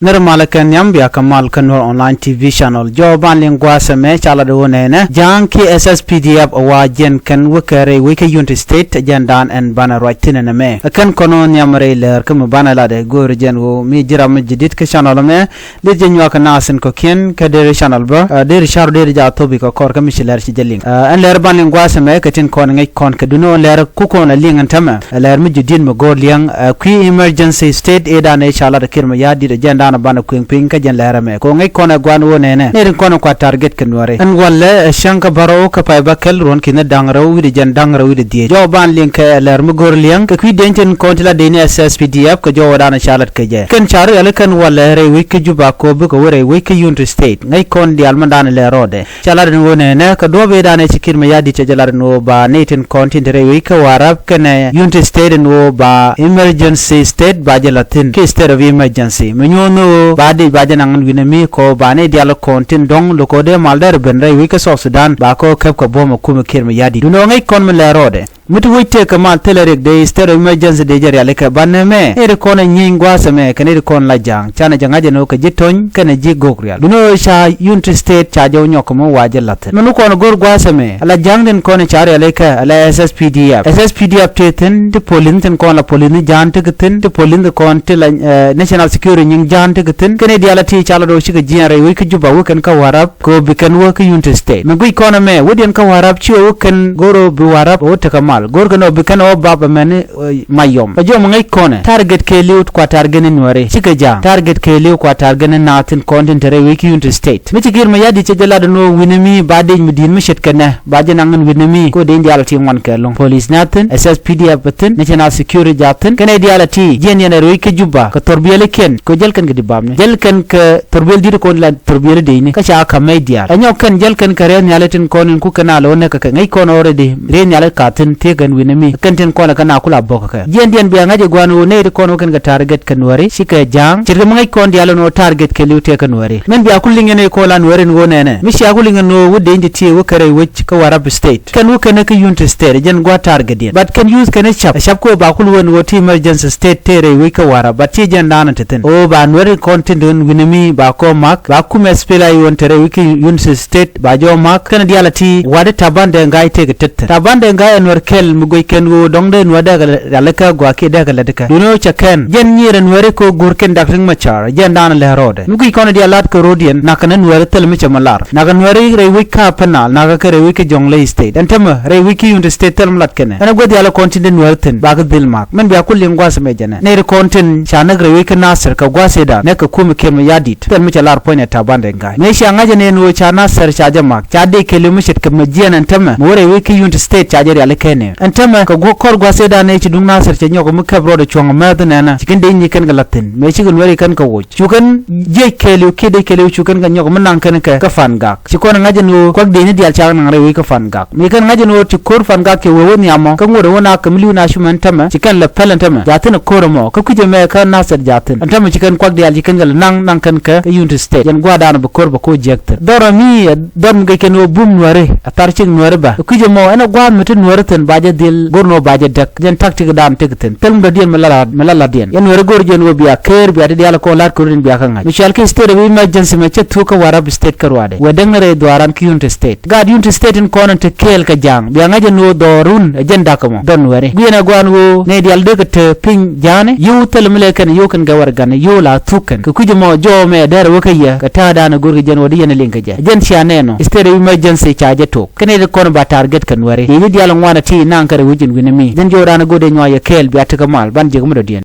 Nirmalakan yambia kamal kanwar online TV channel jawaban lingwa same chala do nene jang ki SSPDF awajen kan wikare wika unity state ajandan and bana right tinene me akan kono nyamre ler kam bana lade gor jen wo mi jiram jidit ke channel me le jenwa kana asen ko ken ka der channel ba der char der ja tobi ko kor kam shilar ci jeling an ler ban lingwa same katin kon ngai kon ka duno ler ku ko na lingan tama ler mi jidin mo gor liang qui emergency state eda ne chala de kirma ya di ajanda na bana kuing ping ka jen lera me ko ngai kona gwan wo nene ne kono kwa target kan ware an walle shanka baro ka pay bakal ron kina dangra wi jen dangra wi die jo ban link ler mu gor liang ka kwi denjen kontla de ne SSPDF ko jo wadana chalat ke je kan charu yale kan walle re wi ke juba ko bu ko wore wi ke unity state ngai kon di almandana le rode chalat wo nene ka do be dane cikir me yadi te jalar no ba neten content re wi ka warab kana unity state no ba emergency state ba jalatin ke state of emergency menyono badi bajanangan winami ko bane dialo kontin dong lokode maldar benrai wika South Sudan ba ko kep ko boma kuma kirma yadi duno ngai kon me lerode mutu wite kamal telerek de state of emergency de jari aleka baneme ere kona nyingwa same kanere kon la jang chana jangaje no ka jitony kana ji gogrial duno sha unity state cha jaw nyoko mo waje latte manu kono gor gwa same ala jang den kona chari aleka ala SSPDF teten de polin ten kon la polin jan tegaten de polin de kon te national security nying jan tegaten kene dialati chala do shiga jiare wi ka juba wukan ka warab ko bikan wo ka unity state mangui kona me wodien ka warab chi wukan goro bi warab o takama gorgano bikano baba mane mayom bajo mangai kone target ke liut kwa target ni Nuer chika jang target ke liut kwa target ni natin content re wiki unity state miti girma yadi chejala no winami badin midin mishet kana bajanangan winami ko de dialati wan kelong police natin SSPDF batin national security jatin kana dialati jen yana wiki juba ko torbiyele ken ko jel kan gidi bamne jel kan ka torbiyel dir ko la torbiyele de ni ka cha ka media anyo kan jel kan kare nyalatin konin ku kana lo ne ka ngai kono already re nyal katin gan winami kanten kona kana kula boka ka jendien biya ngaje gwanu ne de kono kan ga target kan wari sika jang cirga mangai kon dialo no target ke liute kan wari men biya kullinge ne ko lan wari ngo nene mi sha kullinge no wudde indi tie wakare wich ka warab state kan wukane ka unity state jen gwa target yen but can use kan shap ko ba kul won woti emergency state tere wi ka wara but ti jen dana teten o ba wari content don winami ba ko mak ba kuma spela yon tere wiki unity state ba jo mak kan dialati wade tabande ngai te teten tabande ngai Nuer kel mugoy ken go dongde nwada galaka gwake daga ladaka duno chaken jen nyere Nuer ko gurken dakring machar jen dana le rode mugoy kono dia lat ko rodien nakana Nuer tel mi chamalar naga Nuer re wika panal naga kare wika jongle state antama re wiki unity state tel lat kene ana godi ala continent Nuer ten baga dilmak men biya kullim gwasa me jana ne re content chanag re wika nasir ka gwase da ne ka kuma kem yadit tel mi chalar point ta bande ngai me sha ngaje ne no cha nasir cha jamak cha de kelimu shit kam jian antama mo re wiki unity state cha jari kene antama ko go kor gwa seda ne ci dungna ser ci nyoko mu kabro de chonga mad nana cikin de nyi kan galatin me ci gon wari kan ko wo chukan je kelu kede kelu chukan ga nyoko nan kan ka fan gak ci ko ngaje no ko de ni dial cha nan rewi ka fan gak me kan ngaje no ci kor fan gak ke wo ni amo kan wo wona ka miliu na shuman tama ci kan la pelantama jatin ko mo ka kuje me kan nasar jatin antama ci kan ko dial ci kan gal nan kan ka unity state yan gwa dana ba kor ba ko jekta doro mi don ga ken wo bum Nuer atar ci Nuer ba kuje mo ana gwa mutun Nuer ten baje dil gorno baje dak jen taktik dam tegten telm do dien melala dien yan were gor jen wo biya ker biya de ala ko lat ko rin biya kan michal ke state of emergency me chetu ko warab state karwade wedengre dwaran ki unity state gad unity state in kono te kel ka jang biya ngaje no dorun jen dakamo don were biena gwan wo ne dial de te ping jane yu telmele kan yu kan ga war gan yu la tukan ko kuje mo jo me der wo kayya ka tada na gor jen wodi yen linka je jen sia neno state of emergency chaje to kene de kono ba target kan were yi dial ngwana ti nan kare wujin winami den jora na gode nyoya kel bi ataka mal ban je gumo do dien